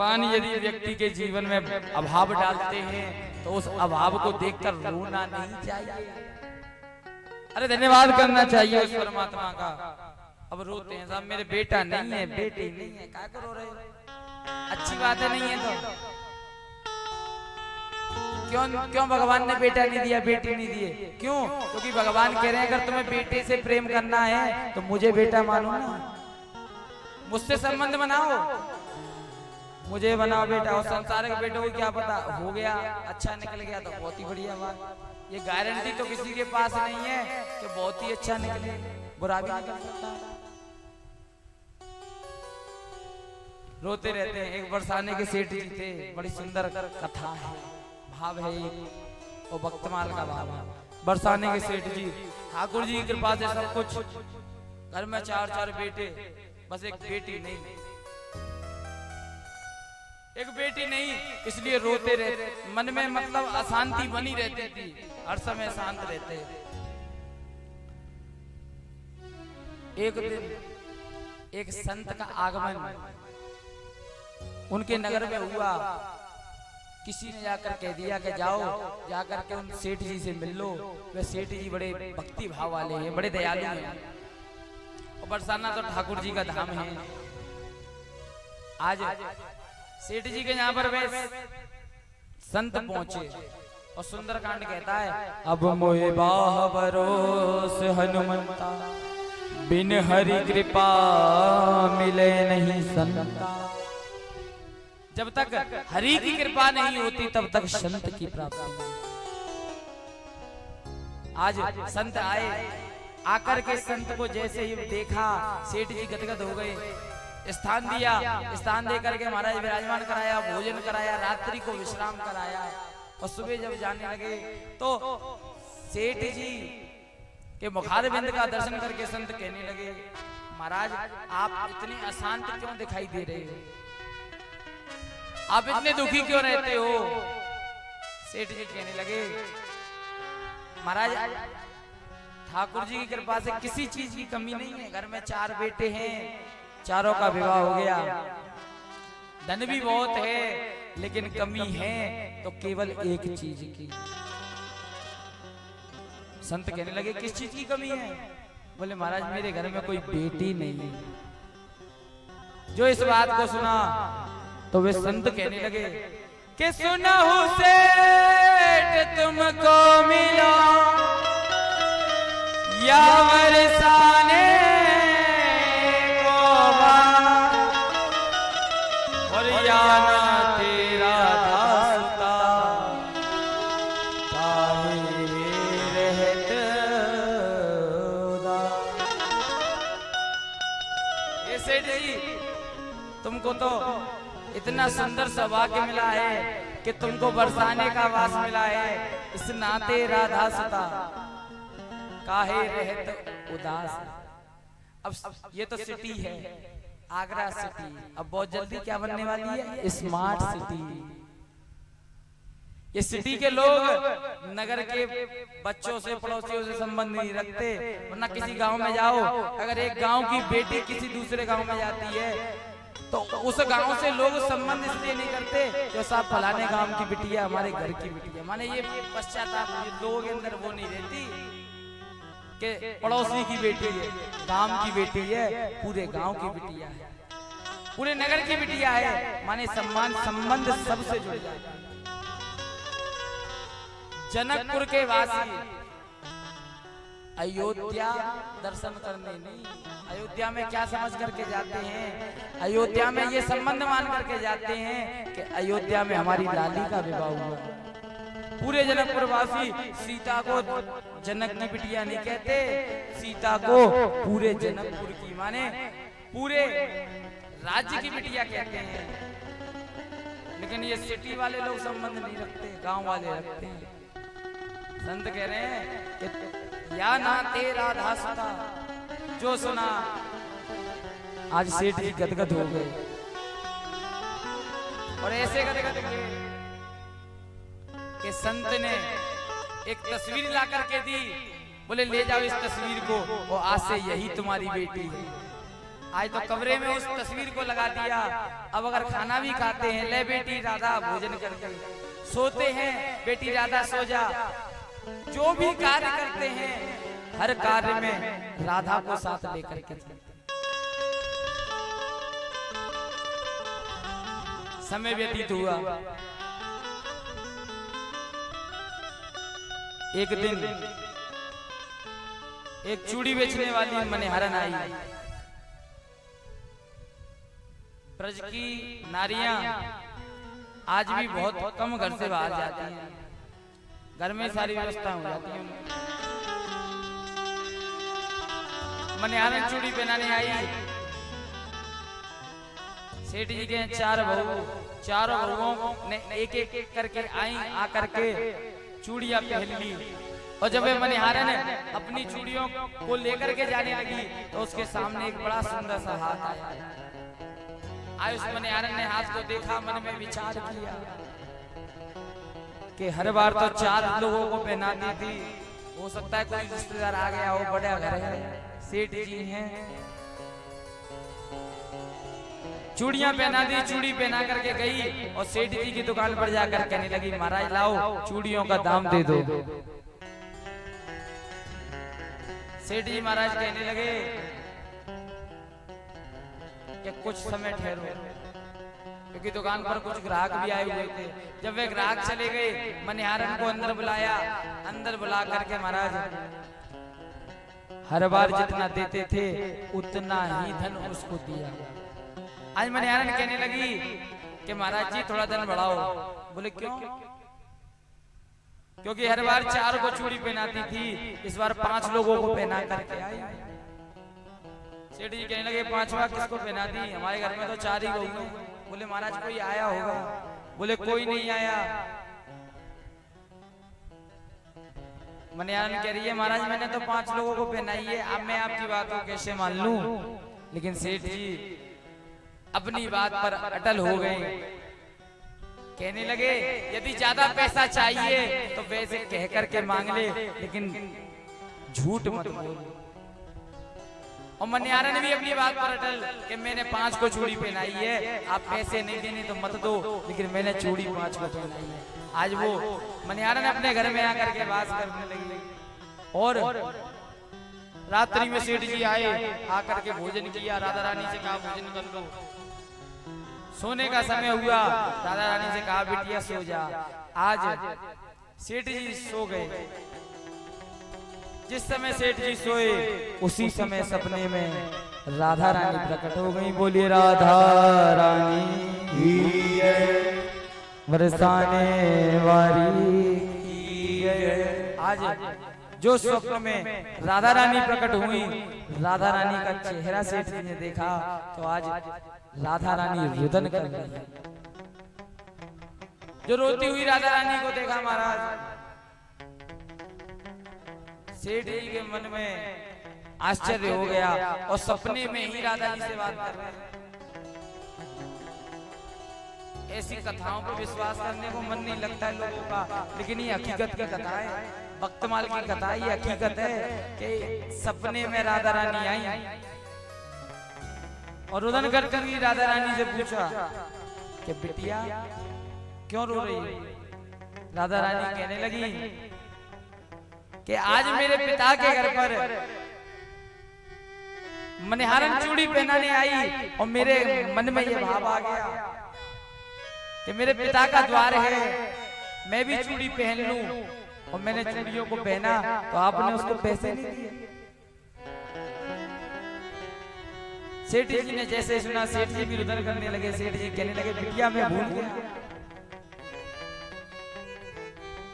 भगवान यदि व्यक्ति के जीवन में अभाव डालते हैं तो उस अभाव को देखकर रोना नहीं चाहिए, अरे धन्यवाद करना चाहिए उस परमात्मा का। अब रोते हैं साहब मेरे बेटा नहीं है बेटी नहीं है, क्या करो रहे हो? अच्छी बात है नहीं है तो क्यों भगवान ने बेटा नहीं दिया बेटी नहीं दिए? क्यों? क्योंकि भगवान कह रहे हैं अगर तुम्हें बेटे से प्रेम करना है तो मुझे बेटा मानो ना, मुझसे संबंध बनाओ, मुझे बनाओ बेटा। और संसारिक बेटों को क्या पता, हो गया अच्छा निकल गया तो बहुत ही बढ़िया बात। ये गारंटी तो किसी के पास नहीं है कि बहुत ही अच्छा निकले, बुरा भी निकल सकता है। रोते रहते हैं। एक बरसाने के सेठ जी थे, बड़ी सुंदर कथा है, भाव है एक, और भक्तमाल का भाव है। बरसाने के सेठ जी ठाकुर जी की कृपा से सब कुछ, घर में चार बेटे, बस एक बेटी नहीं, एक बेटी नहीं, इसलिए रोते रहते, मन में मतलब अशांति बनी रहती थी, हर समय शांत रहते। एक दिन एक संत का आगमन उनके नगर में हुआ। किसी ने जाकर कह दिया कि जाओ जाकर के उन सेठ जी से मिल लो, वे सेठ जी बड़े भक्ति भाव वाले हैं, बड़े दयालु हैं, और बरसाना तो ठाकुर जी का धाम है। आज सेठ जी के यहाँ पर वे संत पहुंचे और सुंदरकांड कहता है, अब मोहे बाह बरोस हनुमंता, बिन हरि कृपा मिले नहीं संता। जब तक हरि की कृपा नहीं होती तब तक संत की प्राप्ति नहीं। आज संत आए, आकर के संत को जैसे ही देखा सेठ जी गदगद हो गए, स्थान दिया, स्थान दे करके महाराज विराजमान कराया, भोजन कराया, रात्रि को विश्राम कराया, और सुबह जब जाने लगे तो सेठ जी के मुखारबिंद का दर्शन करके संत कहने लगे, महाराज आप इतने अशांत क्यों दिखाई दे रहे हो, आप इतने दुखी क्यों रहते हो? सेठ जी कहने लगे, महाराज ठाकुर जी की कृपा से किसी चीज की कमी नहीं है, घर में 4 बेटे हैं, चारों का विवाह हो गया, धन भी बहुत है, लेकिन कमी है तो केवल एक चीज की। संत कहने लगे किस चीज की कमी है? बोले महाराज मेरे घर में कोई बेटी नहीं है। जो इस बात को सुना तो वे संत कहने लगे कि सुनहु सेठ तुमको मिला या बरसाने तेरा दासता, काहे रहत उदास। ये सेठ जी तुमको तो इतना सुंदर सौभाग्य मिला है कि तुमको बरसाने का वास मिला है, इस नाते राधा सुता काहे रहत उदास। अब ये तो सिटी है, आगरा सिटी, अब बहुत जल्दी क्या बनने वाली है? Smart city. ये सिटी के लोग नगर के बच्चों से पड़ोसियों से संबंध नहीं रखते, वरना किसी गांव में जाओ, अगर एक गांव की बेटी किसी दूसरे गांव में जाती है तो उस गांव से लोग संबंध इसलिए नहीं करते जो साहब फलाने गांव की बिटिया हमारे घर की बिटिया, माने ये पश्चाताप लोगों के अंदर वो नहीं रहती कि पड़ोसी की बेटी है, गांव की बेटी है, पूरे गांव की बिटिया है, पूरे नगर की बिटिया है, माने सम्मान संबंध सबसे जुड़ जाता है। जनकपुर के वासी अयोध्या दर्शन करने नहीं, अयोध्या में क्या समझ करके जाते हैं? अयोध्या में ये संबंध मान करके जाते हैं कि अयोध्या में हमारी लाली का विवाह हुआ। पूरे जनकपुर वासी सीता को जनक की बिटिया नहीं कहते, सीता को पूरे जनकपुर की माने पूरे राज्य की बिटिया कहते हैं। लेकिन ये सिटी वाले लोग संबंध नहीं रखते, गांव वाले रखते हैं। संत कह रहे हैं कि या ना तेरा दासता, जो सुना आज सेठ जी गदगद हो गए, और ऐसे गदगद हुए कि संत ने एक तस्वीर ला करके दी, बोले ले जाओ इस तस्वीर को, और आज से यही तुम्हारी बेटी है। आज तो कमरे में उस तस्वीर को लगा दिया। अब अगर खाना भी खाते हैं, ले बेटी राधा भोजन करके, सोते हैं बेटी राधा सो जा, जो भी कार्य करते हैं हर कार्य में राधा को साथ लेकर के चलते। समय व्यतीत हुआ। एक दिन एक चूड़ी बेचने वाली मनिहारन आई। ब्रज की नारियां आज भी बहुत कम घर से बाहर जाती हैं, घर में सारी व्यवस्था हो जाती है। मनिहारन चूड़ी पहनाने आई। सेठ जी के चार बहू, चारों बहुओं ने एक एक करके आई, आकर के चूड़ियां पहन ली। और जब वे मनिहारन अपनी चूड़ियों को लेकर के जाने लगी तो उसके सामने एक बड़ा सुंदर सा हाथ आया। आज उस मनिहारन ने हाथ को देखा, मन में विचार किया कि हर बार तो चार लोगों को पहनाती थी, हो सकता है कोई रिश्तेदार आ गया हो, बड़ा घर है, सेठ जी हैं। चूड़ियां पहना दी, चूड़ी पहना करके गई और सेठ जी की दुकान पर जाकर कहने लगी, महाराज लाओ चूड़ियों का दाम दे दो। सेठ जी महाराज कहने लगे कि कुछ समय ठहरो, क्योंकि दुकान पर कुछ ग्राहक भी आए हुए थे। जब वे ग्राहक चले गए, मनिहारन को अंदर बुलाया। अंदर बुला करके महाराज हर बार जितना देते थे उतना ही धन उसको दिया। आज मनिहारन कहने लगी कि महाराज जी थोड़ा धन बढ़ाओ। बोले क्यों? क्योंकि हर बार चार को चूड़ी पहनाती थी, इस बार 5 लोगों को पहना करके आई। सेठ जी कहने लगे, 5वां किसको पहना दी? हमारे घर में तो 4 ही बहू हैं। बोले महाराज कोई आया होगा। बोले कोई नहीं आया। मनिहारन कह रही है, महाराज मैंने तो 5 लोगों को पहनाई है, अब मैं आपकी बात को कैसे मान लूं? लेकिन सेठ जी अपनी बात पर अटल हो गए। कहने लगे, यदि ज्यादा पैसा चाहिए तो वैसे कह करके मांग ले, लेकिन झूठ मत बोल। और मनिहारन भी अपनी बात पर अटल कि मैंने 5 को चूड़ी पहनाई है, आप पैसे नहीं देने तो मत दो, लेकिन मैंने चूड़ी 5 को पहनाई है। आज वो मनिहारन अपने घर में आकर के वास करने लगी। और रात्रि में सेठ जी आए, आकर के भोजन किया। राधा रानी से कहा भोजन कर लो। सोने का समय हुआ, राधा रानी से कहा बिटिया सो जा। आज सेठ जी सो गए। जिस समय सेठ जी सोए उसी समय सपने में राधा रानी प्रकट हो गई। बोलिए राधा रानी की जय, बरसाने वाली की जय। आज जो स्वप्न में राधा रानी प्रकट हुई, राधा रानी का चेहरा सेठ जी ने देखा तो आज राधा रानी रुदन कर रही है। जो रोती हुई राधा रानी को देखा महाराज, सेठ जी के मन में आश्चर्य हो गया और सपने में ही राधा जी से बात कर रहे हैं। ऐसी कथाओं पर विश्वास करने को मन नहीं लगता है लोगों का, लेकिन ये हकीकत की कथा है। भक्तमाल की कथा, ये हकीकत है कि सपने में राधा रानी आई और रुदन करती हुई राधा रानी से पूछा कि बिटिया क्यों रो रही है? राधा रानी कहने लगी कि आज मेरे पिता के घर पर मनिहारन चूड़ी पहनाने आई और मेरे मन में ये भाव आ गया कि मेरे पिता का द्वार है, मैं भी चूड़ी पहन लूं। और मैंने चूड़ियों को पहना तो आपने उसको पैसे नहीं दिए। सेठ जी ने जैसे सुना, सेठ जी भी रुदन करने लगे। सेठ जी कहने लगे बिटिया मैं भूल गया।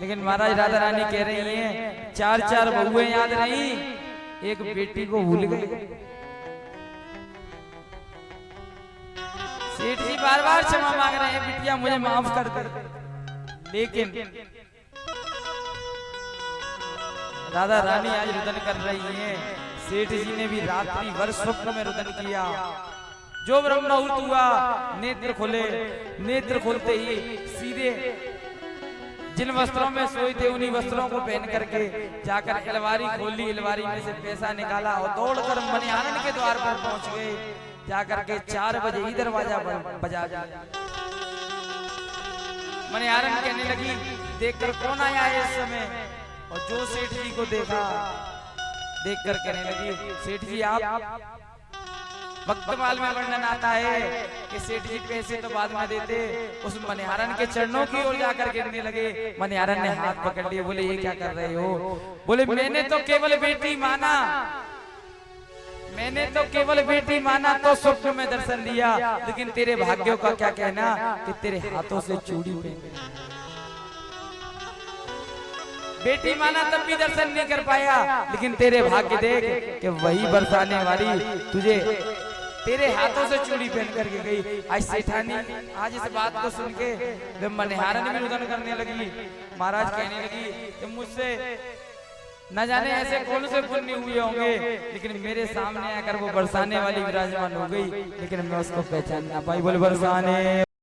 लेकिन महाराज राधा रानी कह रही हैं 4 बहुएं याद रही, एक बेटी को भूल गई। सेठ जी बार बार क्षमा मांग रहे हैं, बिटिया मुझे माफ कर दे। लेकिन राधा रानी आज रुदन कर रही हैं। सेठ जी ने भी रात्रि भर स्वप्न में रुदन किया। जो ब्रह्म मुहूर्त हुआ, नेत्र खोले। नेत्र खोलते ही सीधे जिन वस्त्रों में सोई थे उन्हीं वस्त्रों को पहन करके जाकर अलमारी खोली, अलमारी में से पैसा निकाला और दौड़कर मनिहारन के द्वार पर पहुंच गए। जाकर के 4 बजे ही दरवाजा बजा दिया। मनिहारन कहने लगी, देखकर कौन आया है इस समय? और जो सेठ जी को देखा, देखकर कहने लगी, सेठ जी आप? भक्तमाल में वर्णन आता है कि सेठ जी पैसे तो बाद में देते, उस मनिहारन के चरणों की ओर जाकर गिरने लगे। मनिहारन ने हाथ पकड़ लिए, बोले ये क्या कर रहे हो? बोले मैंने तो केवल बेटी माना, मैंने तो केवल बेटी माना तो स्वप्न में दर्शन दिया, लेकिन तेरे भाग्यों का क्या कहना कि तेरे हाथों से चूड़ी पहन। बेटी माना तब भी दर्शन नहीं कर पाया, लेकिन तेरे भाग्य देख कि वही बरसाने वाली तुझे तेरे हाथों से चूड़ी पहन करके गई। आज सेठानी आज इस बात को सुन के जब मनिहारन भी रुदन करने लगी, महाराज कहने लगी कि मुझसे न जाने ऐसे कौन से पुण्य हुए होंगे, लेकिन मेरे सामने आकर वो बरसाने वाली विराजमान हो गई, लेकिन मैं उसको पहचान ना पाई। बोल बरसाने